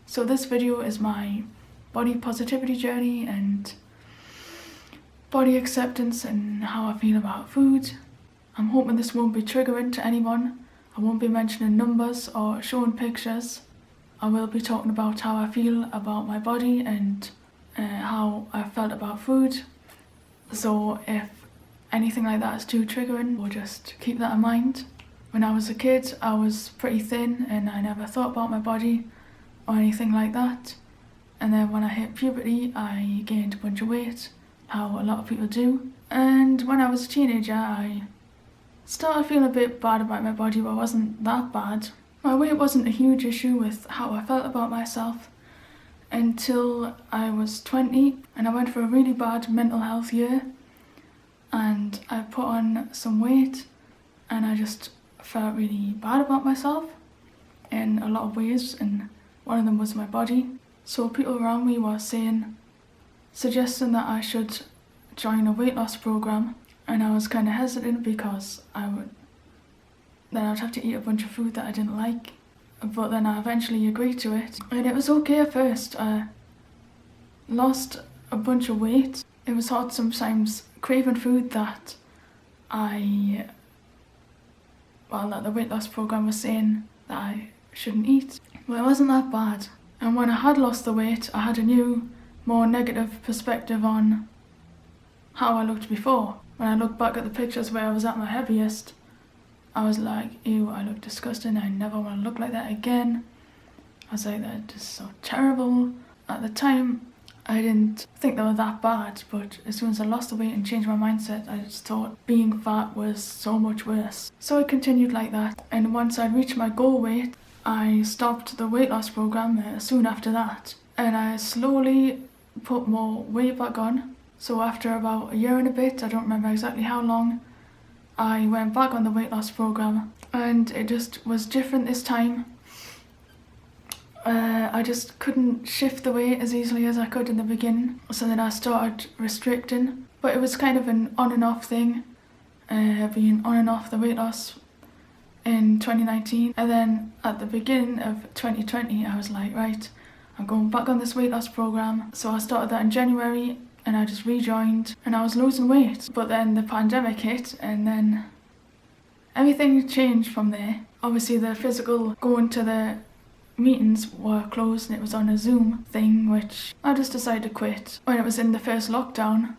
So this video is my body positivity journey and body acceptance and how I feel about food. I'm hoping this won't be triggering to anyone. I won't be mentioning numbers or showing pictures. I will be talking about how I feel about my body and how I felt about food. So if anything like that is too triggering, we'll just keep that in mind. When I was a kid, I was pretty thin and I never thought about my body or anything like that. And then when I hit puberty, I gained a bunch of weight, how a lot of people do. And when I was a teenager, I started feeling a bit bad about my body, but it wasn't that bad. My weight wasn't a huge issue with how I felt about myself until I was 20 and I went for a really bad mental health year and I put on some weight and I just felt really bad about myself in a lot of ways, and one of them was my body. So people around me were suggesting that I should join a weight loss program, and I was kind of hesitant because I'd have to eat a bunch of food that I didn't like, but then I eventually agreed to it and it was okay at first. I lost a bunch of weight. It was hard sometimes craving food that that the weight loss program was saying that I shouldn't eat, but it wasn't that bad. And when I had lost the weight, I had a new, more negative perspective on how I looked before. When I look back at the pictures where I was at my heaviest, I was like, ew, I look disgusting, I never want to look like that again. I was like, that's just so terrible. At the time, I didn't think they were that bad, but as soon as I lost the weight and changed my mindset, I just thought being fat was so much worse. So I continued like that, and once I reached my goal weight, I stopped the weight loss program soon after that, and I slowly put more weight back on. So after about a year and a bit, I don't remember exactly how long, I went back on the weight loss program, and it just was different this time. I just couldn't shift the weight as easily as I could in the beginning, so then I started restricting, but it was kind of an on and off thing, being on and off the weight loss in 2019, and then at the beginning of 2020 I was like, right, I'm going back on this weight loss program. So I started that in January and I just rejoined and I was losing weight, but then the pandemic hit and then everything changed from there. Obviously the physical going to the meetings were closed and it was on a Zoom thing, which I just decided to quit. When it was in the first lockdown,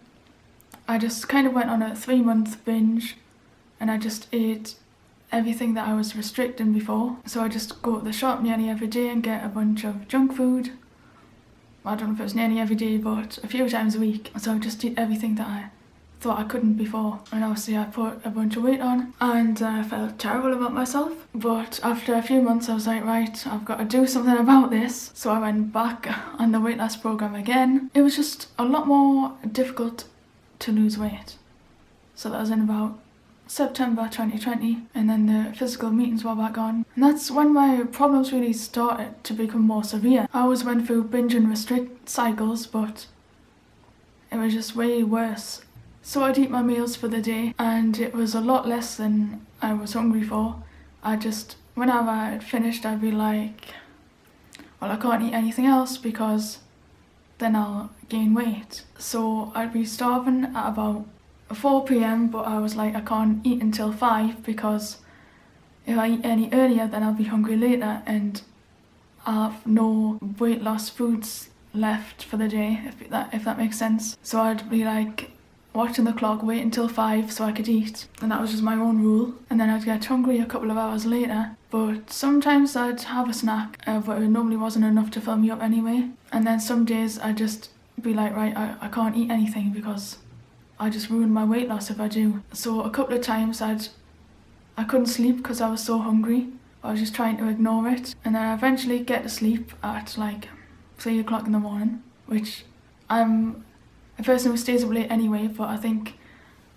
I just kind of went on a 3-month binge and I just ate everything that I was restricting before. So I just go to the shop nearly every day and get a bunch of junk food. I don't know if it was nearly every day, but a few times a week. So I just eat everything that I thought I couldn't before, and obviously I put a bunch of weight on and I felt terrible about myself. But after a few months I was like, right, I've got to do something about this. So I went back on the weight loss program again. It was just a lot more difficult to lose weight. So that was in about September 2020, and then the physical meetings were back on, and that's when my problems really started to become more severe. I always went through binge and restrict cycles, but it was just way worse. So I'd eat my meals for the day and it was a lot less than I was hungry for. Whenever I'd finished, I'd be like, well, I can't eat anything else because then I'll gain weight. So I'd be starving at about 4 p.m, but I was like, I can't eat until 5 because if I eat any earlier then I'll be hungry later and I'll have no weight loss foods left for the day, if that makes sense. So I'd be like watching the clock, wait until 5 so I could eat, and that was just my own rule. And then I'd get hungry a couple of hours later, but sometimes I'd have a snack, but it normally wasn't enough to fill me up anyway. And then some days I'd just be like, right, I can't eat anything because I just ruin my weight loss if I do. So a couple of times I couldn't sleep because I was so hungry. I was just trying to ignore it, and then I eventually get to sleep at like 3 o'clock in the morning, which I'm a person who stays up late anyway, but I think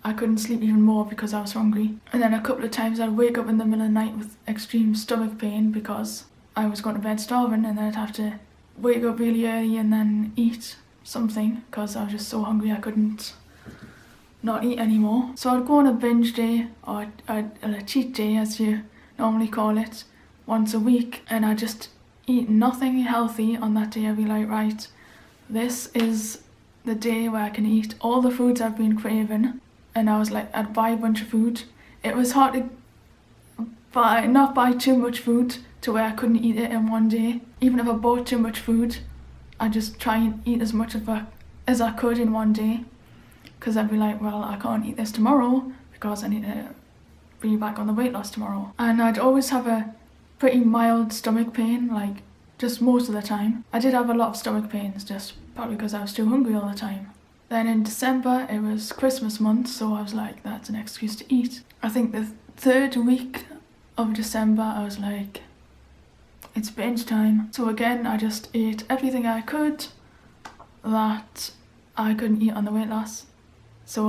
I couldn't sleep even more because I was hungry. And then a couple of times I'd wake up in the middle of the night with extreme stomach pain because I was going to bed starving, and then I'd have to wake up really early and then eat something because I was just so hungry I couldn't not eat anymore. So I'd go on a binge day, or a cheat day as you normally call it, once a week, and I'd just eat nothing healthy on that day. I'd be like, right, this is the day where I can eat all the foods I've been craving. And I was like, I'd buy a bunch of food. It was hard to not buy too much food to where I couldn't eat it in one day. Even if I bought too much food, I'd just try and eat as much as I could in one day, because I'd be like, well, I can't eat this tomorrow because I need to be back on the weight loss tomorrow. And I'd always have a pretty mild stomach pain, like just most of the time. I did have a lot of stomach pains, just probably because I was too hungry all the time. Then in December, it was Christmas month, so I was like, that's an excuse to eat. I think the third week of December, I was like, it's binge time. So again, I just ate everything I could that I couldn't eat on the weight loss. So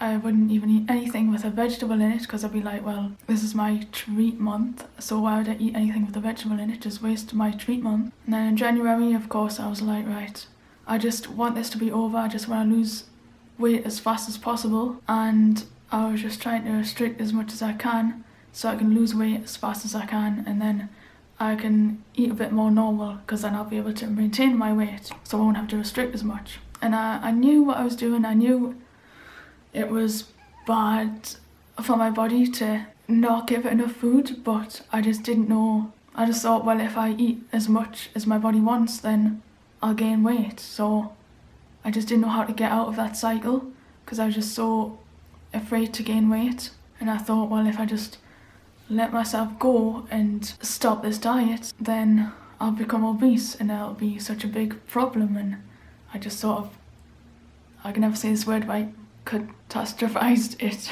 I wouldn't even eat anything with a vegetable in it, because I'd be like, well, this is my treat month, so why would I eat anything with a vegetable in it? Just waste my treat month. And then in January, of course, I was like, right, I just want this to be over. I just want to lose weight as fast as possible. And I was just trying to restrict as much as I can so I can lose weight as fast as I can, and then I can eat a bit more normal, because then I'll be able to maintain my weight, so I won't have to restrict as much. And I knew what I was doing. I knew it was bad for my body to not give it enough food, but I just didn't know. I just thought, well, if I eat as much as my body wants, then I'll gain weight. So I just didn't know how to get out of that cycle, because I was just so afraid to gain weight. And I thought, well, if I just let myself go and stop this diet, then I'll become obese and that'll be such a big problem. And I just sort of, I can never say this word, but I catastrophized it.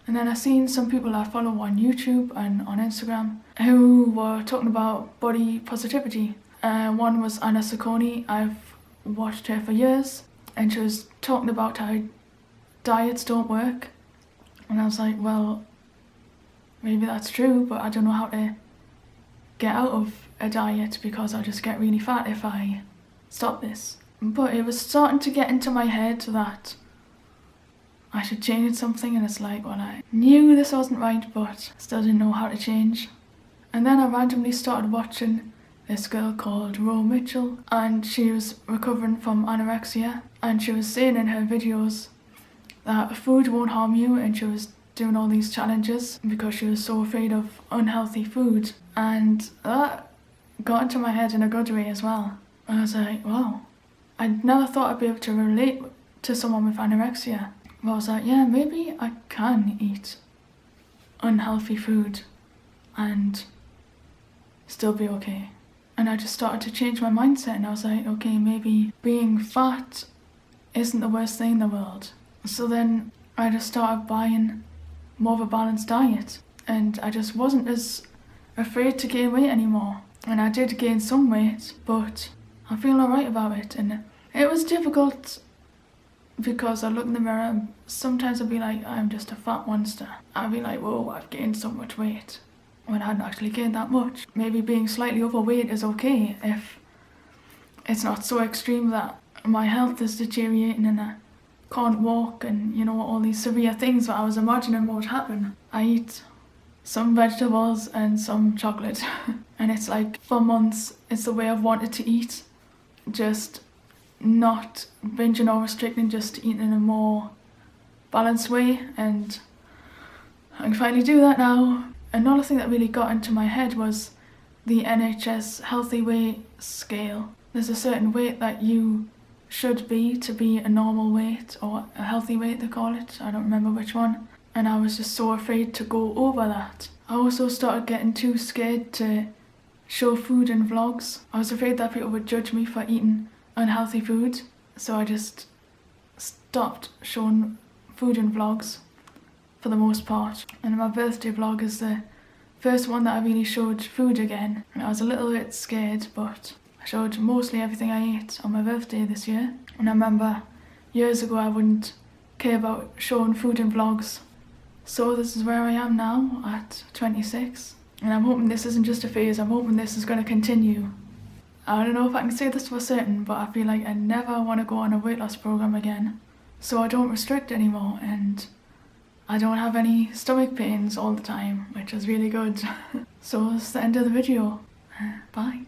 And then I seen some people I follow on YouTube and on Instagram who were talking about body positivity. One was Anna Sacconi. I've watched her for years, and she was talking about how diets don't work. And I was like, well, maybe that's true, but I don't know how to get out of a diet, because I'll just get really fat if I stop this. But it was starting to get into my head that I should change something, and it's like, well, I knew this wasn't right, but still didn't know how to change. And then I randomly started watching this girl called Ro Mitchell, and she was recovering from anorexia, and she was saying in her videos that food won't harm you, and she was doing all these challenges because she was so afraid of unhealthy food. And that got into my head in a good way as well. I was like, wow, I never thought I'd be able to relate to someone with anorexia. But I was like, yeah, maybe I can eat unhealthy food and still be okay. And I just started to change my mindset, and I was like, okay, maybe being fat isn't the worst thing in the world. So then I just started buying more of a balanced diet, and I just wasn't as afraid to gain weight anymore. And I did gain some weight, but I feel alright about it. And it was difficult because I look in the mirror and sometimes I'd be like, I'm just a fat monster. I'd be like, whoa, I've gained so much weight, when I hadn't actually gained that much. Maybe being slightly overweight is okay if it's not so extreme that my health is deteriorating and I can't walk, and all these severe things that I was imagining would happen. I eat some vegetables and some chocolate and it's like, for months, it's the way I've wanted to eat. Just not binging or restricting, just eating in a more balanced way, and I can finally do that now. Another thing that really got into my head was the NHS healthy weight scale. There's a certain weight that you should be to be a normal weight, or a healthy weight they call it, I don't remember which one. And I was just so afraid to go over that. I also started getting too scared to show food in vlogs. I was afraid that people would judge me for eating unhealthy food, so I just stopped showing food in vlogs for the most part. And my birthday vlog is the first one that I really showed food again, and I was a little bit scared, but I showed mostly everything I ate on my birthday this year. And I remember years ago I wouldn't care about showing food in vlogs. So this is where I am now at 26. And I'm hoping this isn't just a phase, I'm hoping this is going to continue. I don't know if I can say this for certain, but I feel like I never want to go on a weight loss program again. So I don't restrict anymore, and I don't have any stomach pains all the time, which is really good. So that's the end of the video. Bye.